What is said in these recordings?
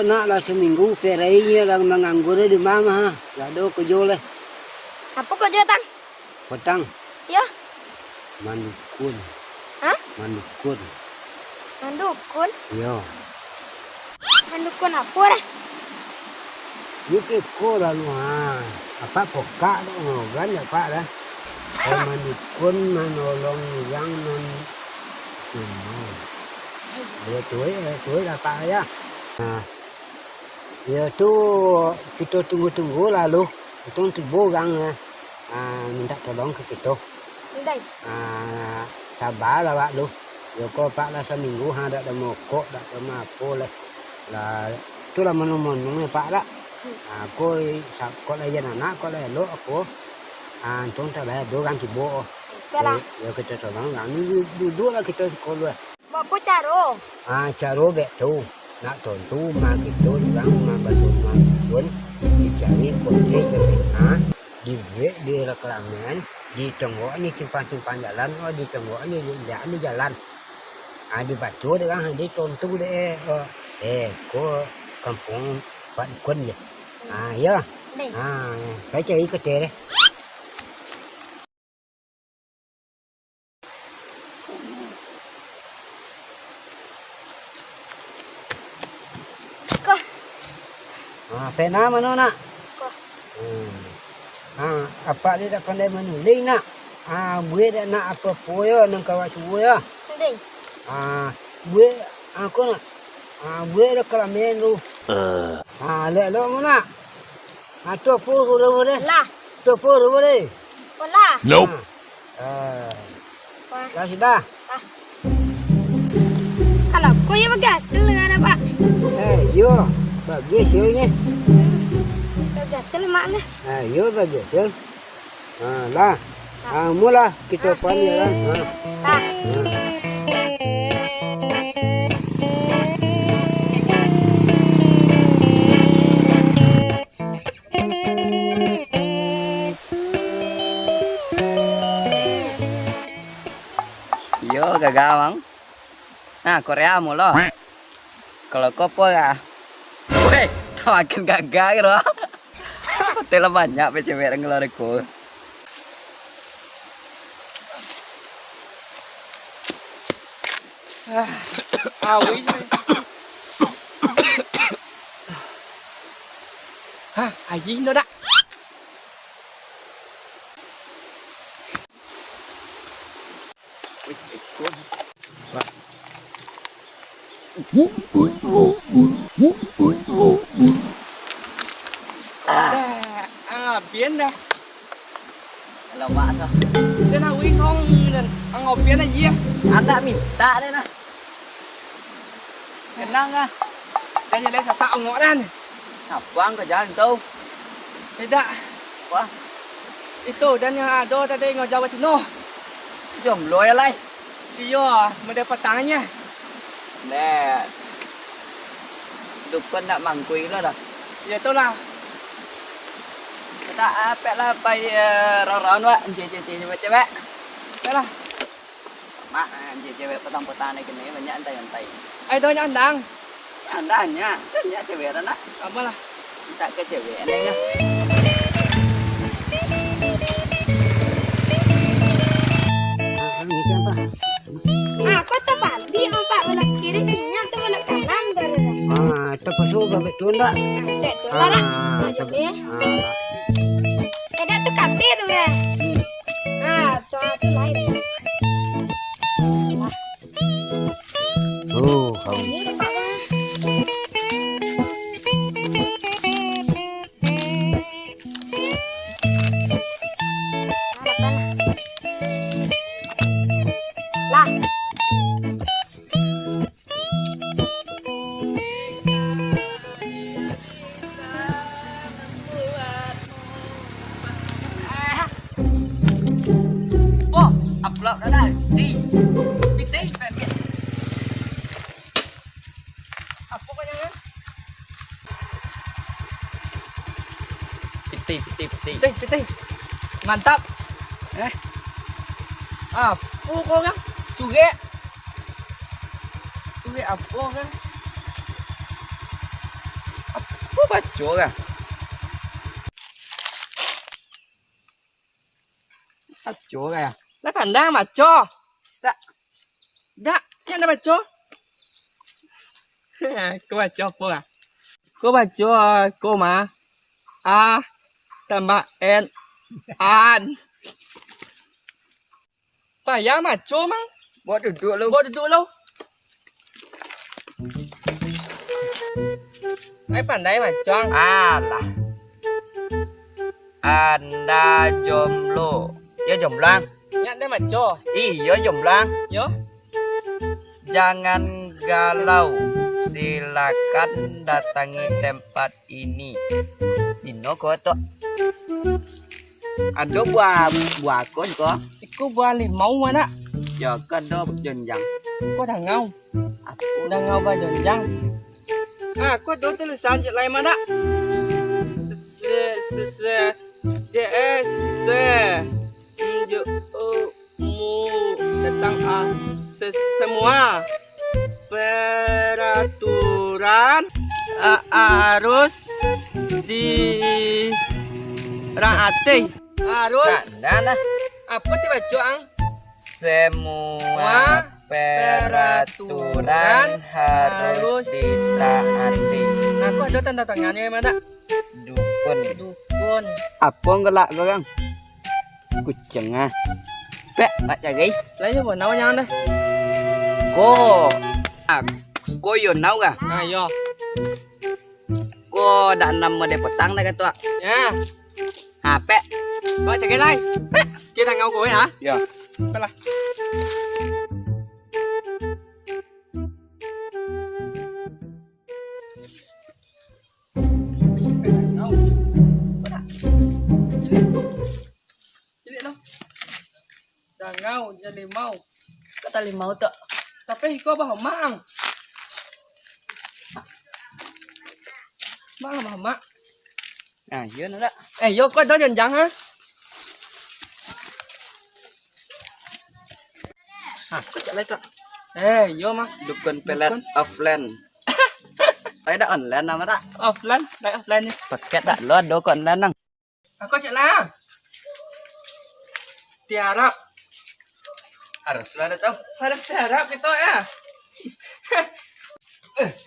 kok nak lah seminggu ferainya lang menganggur di mama. Lado kerja leh. Apa kerja tang? Petang Ya, mandukun. hah? Mandukun. Mandukun? Yo. Mandukun apa dah? Ni ko lalu ha. Apa pokak tu ngogan ya Pak dah. Mandukun menolong yang non semua. Dia tuai lah Pak ya. Nah, ya tu kita tunggu lalu. Itu tiba orang minta tolong ke kita. Đây. Sabar lah Pak lu. Ya kau Pak lah seminggu ada mokok, ada apa lah. Itulah menung-menungnya Pak lah. Kau lah jangan anak, kau lah lo aku. Antung tak lah dua orang tiba. Belah. Ya kita tolong orang ni duduk lah kita sekolah. Apa caro? Cara betul. Nak tentu mak kita orang mak basuh mak pun dicari kontek di reklaman di tenggok ni simpan jalan di tenggok ni di jalan dibaca dengan di tentu deh ko kampung Pak Kun ya ya saya cari ke deh pena mana nak? Apa dia tak pandai menulis nak? Buat dah nak apa poya nang kawat cuba ya. Đây. Buat aku nak. Buat dah kelamin lu. Lek lo mana? Tu pur dulu deh. Lah. Tu pur dulu deh. Pola. Nope. Dah sudah. Kalau kau yang berhasil dengan apa? Yo. Bagi hasilnya. Berhasil mak ni. Yo bagi hasil. Lah. Mula kita panggil lah. Yo gagawang. Korea mulu. Kalau kopo ya. Weh, makin gagal gitu. Hotel banyak cewek yang ngelariku. Awis. Aji nó đã. Biến đây. Là bạ sao? Thế nào uy không ăn ngọc biến là gì? Ăn đã minta đây nè. Cái năng á. Đây lên xạo ngõ đan. Quang của jangan tahu. Tidak. Wah, itu dan yang ada tadi ngajak Batino. jom lo ya lai. Iya, mendapat tangannya. Nè. Dukun nak mangkui lo dah. Ya itulah. Kita apek lah pai ron-ron wa, cewek-cewek. Itulah. Mak, cewek petang-petang ni kini banyak antai-antai. Ai tôi nhá đăng. Andanya, tanya cewek nak. Apalah. Minta ke cewek nengnya. Kau tak pasti empat belah kiri punya tu belah kanan dah. Terpasuk betul tak? Set tu lah. Jadi. Ada tu kate tu dah. Tu lain. Ini lepas dah. Lah. Upload dah dah. Di. Pitih pek. Apa kau jangan? Pitih. Pitih. Mantap. Apa kau kan? Suge apa kan? pacu kah? Pacu kah ya? Lah kandang maco. Tak. Dak, yang ada maco. Kau maco apa ah? Kau maco kau mah. A tambah N an. Payah maco mang. Buat duduk lu. Buat duduk lo. Ai pandai maco. Alah. Anda jomblo. Ya jomblang. Yang ada maco. Iya jomblang. Yo. Jangan galau. Silakan datangi tempat ini. Dino ko to. Ada buah kon ko. Iku buah limau mana? Ya kado jenjang. Kau dah ngau. Aku Dah ngau ba jonjang. Ah, kau do tulisan je lain mana? Tentang semua peraturan harus diraati. Harus nah. apa tiba cuang? Semua peraturan harus ditaati. Aku ada tanda tangannya mana? Dukun. Dukun. Apa ngelak orang? Kucing ah. Pek, baca gay. Lấy cho nấu nhau đây. Cô cô yo nau ga? Ayo. Cô đã nằm ở đây petang đây kan tua. Ya. HP. Bawa cek lai. Kia dah ngau kowe hả? Ya. Baiklah. Dah ngau jadi mau. Kata limau tu. Tapi kau bah mang. Mang bah mak. Ah, ya nak. Yo kau đó dần dần ha. Kau cakap tu. Yo mak. Dukun pelet offline. Saya dah online nama tak? Offline, đây offline ni. Paket tak lo do kon online nang. Kau cak lah. Tiarap. Harus lah tu. Harus tiarap kita ya.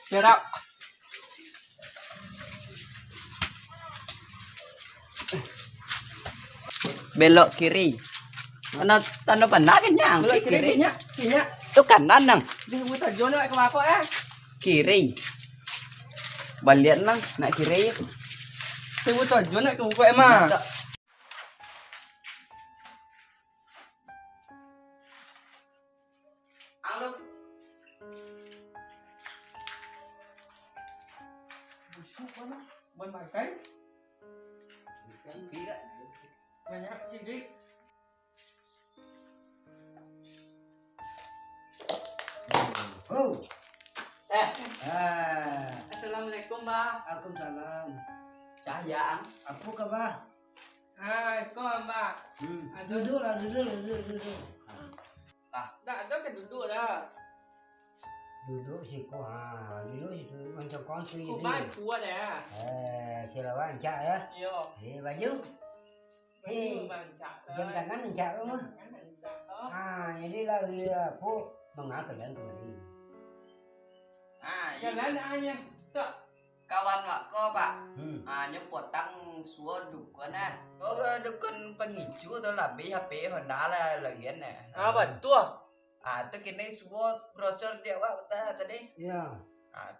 Tiarap. Belok kiri. Mana tanda panah kenyang. Belok Kiri. kiri nya. Nya. Tu kanan nang. Dia buta jono ke bako ya. Kiri. Balik nang nak kiri. Dia buta jono ke bako emang. Halo. Busuk mana? Ban makai. Tidak. Banyak ciri. Oh. Assalamualaikum, Mbak. Waalaikumsalam. Cahaya. Apa khabar? Hai, kau Mbak. Duduklah, duduk. Dah ada ke duduk dah. Duduk siku. Duduk situ macam kongsi Kau ni. ban kuat dah. Silawan cak ya. Yo. Baju. Ban cak. Jam tangan cak rumah. Jadi lagi apa mengatur dan kembali. Jalan aja. Tak. Kawan mak ko pak. Nyempotang suo dukun ah. Oh dukun penghijau tu lah HP Honda lah lagian eh. Betul. Tu kini suo brosur dia wak kata tadi. Ya.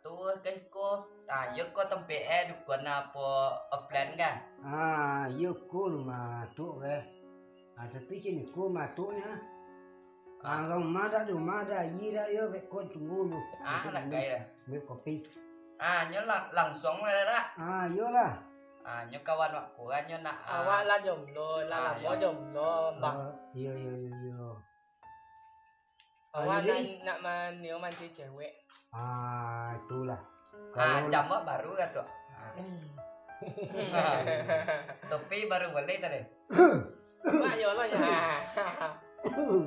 Tu kai ko. Yo ko tempe dukun apa offline kan? Yo ko rumah tu ke. Tapi sini ko matuknya. Kalau mada ira yo ke ko tunggu lu. Lah kai dah. Beli kopi. Nyo langsung lah dah. Yo lah. Nyo kawan mak ko nyo nak. Awak lah jomblo, lah mau jomblo, Mbak. Yo. Awak nak maniu manci cewek. Itulah. Jambak baru kan tu. Topi baru beli tadi. Mak yo lah ya. Yo.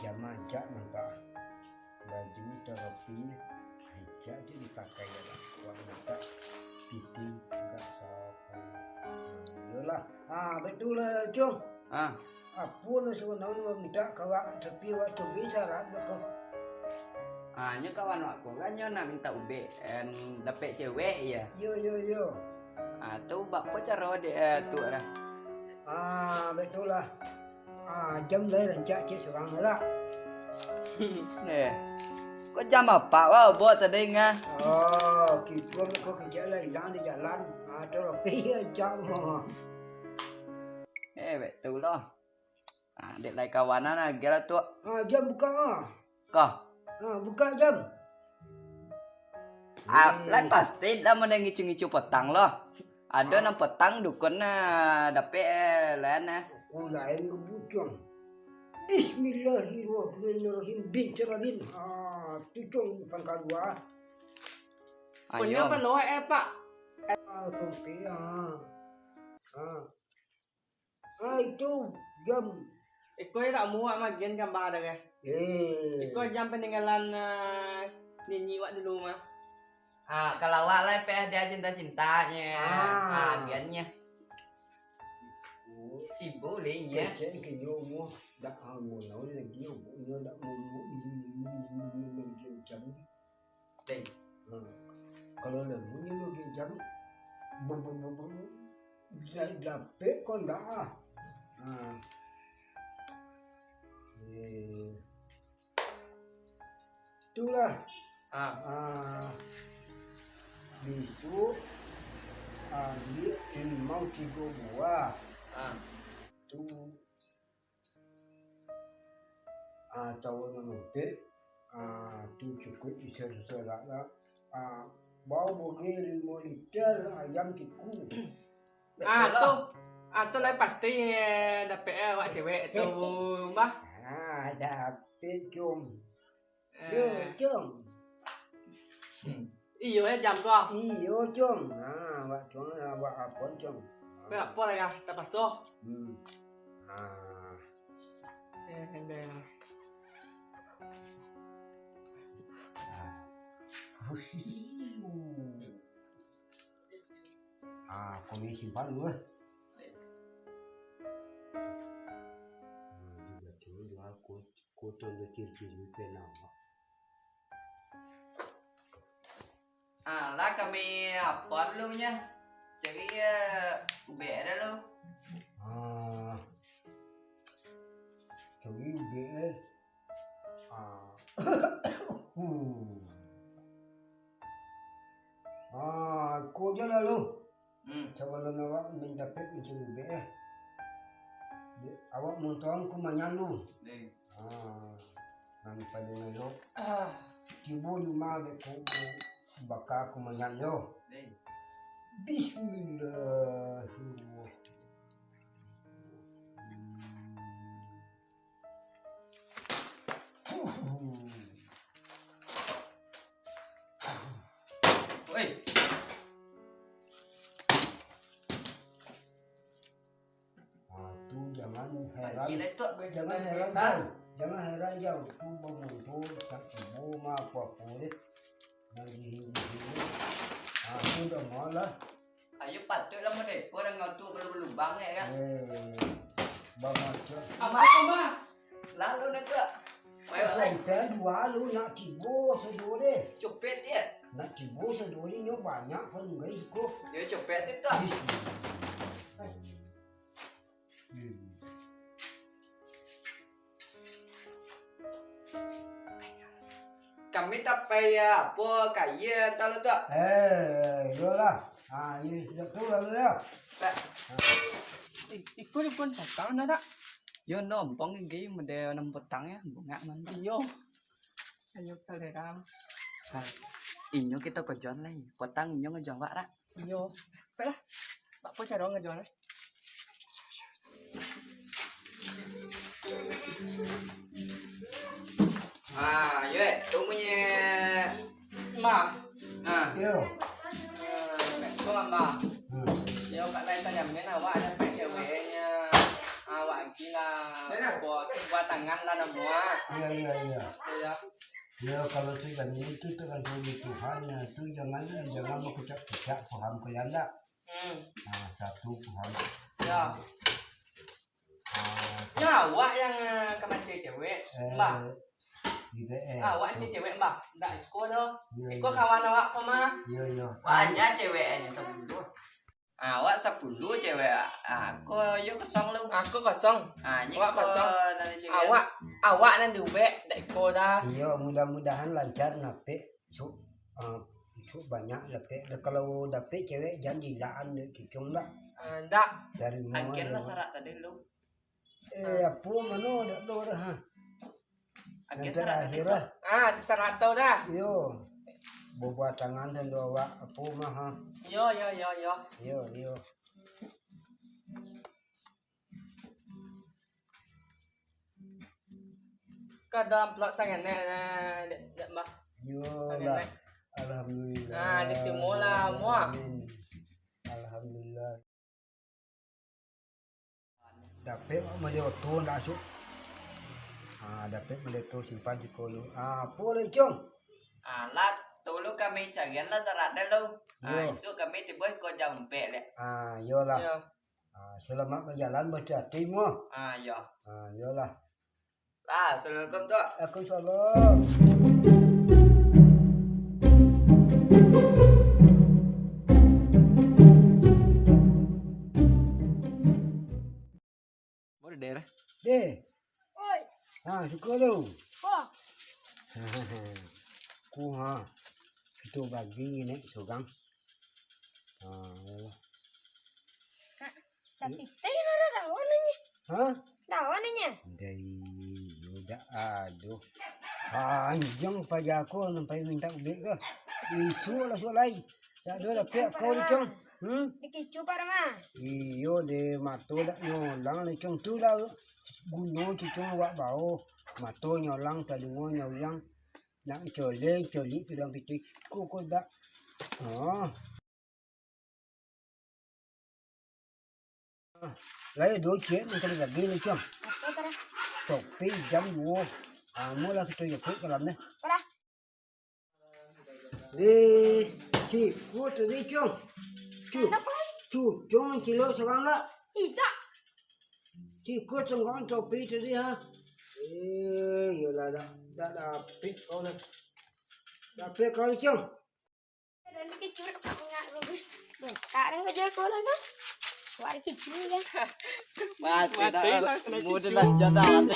Zaman cak putih hijau itu dipakai ya warna tak putih enggak sopan. Yolah, betul lah Cung. Apun sebenarnya minta kawan tapi waktu bisa rada kau. Nyo kawan aku kan nyo nak minta UBN dapet cewek ya. Yo. Tu bapa cara dia tu lah. Betul lah. Jam lai rancak cik seorang lah. Nih. Kau jam apa? Wah, buat tadi ngah. Kita kau kerja lah hilang di jalan. Terus pergi jam. Betul lah. Dek lai kawanan lah, gila tu. Jam buka. Kau. Buka jam. Lai pasti dah mau ngicu-ngicu petang loh. Ada nang petang dukun na dapet lain na. Aku lain kebucang. Bismillahirrahmanirrahim. Bin cerabin. Tucung pangkal dua. Punya apa lo pak? Kopi. Itu jam. Iko tak muat magian gambar dah. Iko jam peninggalan nyanyi wak dulu mah. Kalau awak lah dia cinta-cintanya. Agennya. Si boleh ya. Cek ke nyomo dak mau lawan lagi nyomo dak mau jam. Kalau lalu ni jam bisa dapat kau dah. Itulah. Besok ambil 5 buah. Tu tahu nanti tu cukup bisa lah. Bau bogel 5 liter ayam tiku. Tu lah pasti dapet wak cewek tu mah. Dapet Cung. Cung. Iyo jam kau. Iyo Cung. Wak Cung wak apa Cung? Apa lah ya? Tak pasok. Kau ni simpan dulu. Aku tu lekir kiri penang. Lah kami apa dulu nya? Jadi UBN dah lu. Jadi UBN. Kau je lah lu. Sebelum awak mendapat macam UBN. Awak monton ku manyalu. Nanti pada melok. Tibu 5 beku bakar ku manyalu. Bismillahirrahmanirrahim. Woi. Tu jangan heran. Gila tu. Jangan heran jauh. Jangan heran jauh. Tu bangun tak tibu mah apa-apa deh. Lagi hiu-hiu. Tu dah malah. Ayo patut lah mau depo dah ngatu berlubang ya kan. Bang macam. Apa mah? Lalu nak tu. Ayo lah. Sampai 2 lu nak tibu sedua deh. Copet dia. Nak tibu sedua ni banyak pun guys kok. Dia copet tu tu. Kami tak payah apa kaya tahu tu. Yolah. Ini sudah tu lah lu. Iko pun petang dah tak? Yo nombong gigi model nom petangnya bunga mana. Iyo. Ayo telegram. Inyo kita kejuan lagi. Petang inyo ngejual wak rak. Iyo. Baiklah. Pak pun cara ngejual. Yo tunggunya. Ma. Yo. Kau ma. Yo kat lain tanya men awak ada ceweknya. Awak gila. Buat tangan lah semua. Iya. Ya. Ya kalau sudah itu tergantung Tuhan ya. Itu jangan mengucap paham ke anda. Nah, satu paham. Ya. Nhưng mà awak yang kemarin cewek, Mbak. Gitu Awak cewek, Mbak. Enggak ikut doh. Ikut kawan awak kok mah. Iya. Banyak ceweknya 10. Awak 10 cewek. Aku yuk kosong lu. Aku kosong. Ini Awak kosong. dari cewek. Awak nan diubek, enggak ikut dah. Iya, mudah-mudahan lancar nanti. Banyak dapet. Kalau dapet cewek jangan dilaan kicung lah. Enggak. Dari mana? Agen lah syarat tadi lu. Apa mana dak do dah. Agen Nanti syarat tadi. akhirnya. Terserah tau dah. Yo. Buat tangan dan doa apa mah. Yo. Yo. Ke dalam plot sangat dek Mbak. Yo Sangat lah. nek. Alhamdulillah. Ditemu lah muak. Alhamdulillah. Dapat mana tu nak masuk. Dapat mana tu simpan di kolo. Boleh cung. Lah dulu kami cagian lah syarat dah lu. Yo. Isu kami tiba kau jampe le. Yolah. Yo. Selamat berjalan berhati mu. Ya. Yolah. Assalamualaikum tu. Aku salam. Boleh daerah. Deh. Oi. Suka lu. Oh. Ku itu bagi ni sugang. Yolah. Tapi tayo na dawan niya. Dawan niya. Dari udah aduh. Panjang pada aku sampai minta ubek ke. Isu lah soalai. Tak ada pihak kau ni cung. Dikicu para mah. Iyo de mato dak nyolang ni cung tu lah. Guno cung wak bau. Mato nyolang tadi ngo nyolang. Nak coli pedang pitik ku dak. Lai dua chuyện mình cần lagi ni cung. Apa tara? Topi jam wo. Mula kita jepit ke dalam ni. Para. Si, ku tadi cung. Apa? Cung kilo sekarang tak? Tidak. Si, ku tengok topi tadi ha. Yalah dah dapet kau ni. Dapet kau ni cung. Dan dikicu enggak lebih. Kak yang kerja ko lang kan. Wari kicu kan. Mati dah. Mudah lah jalan.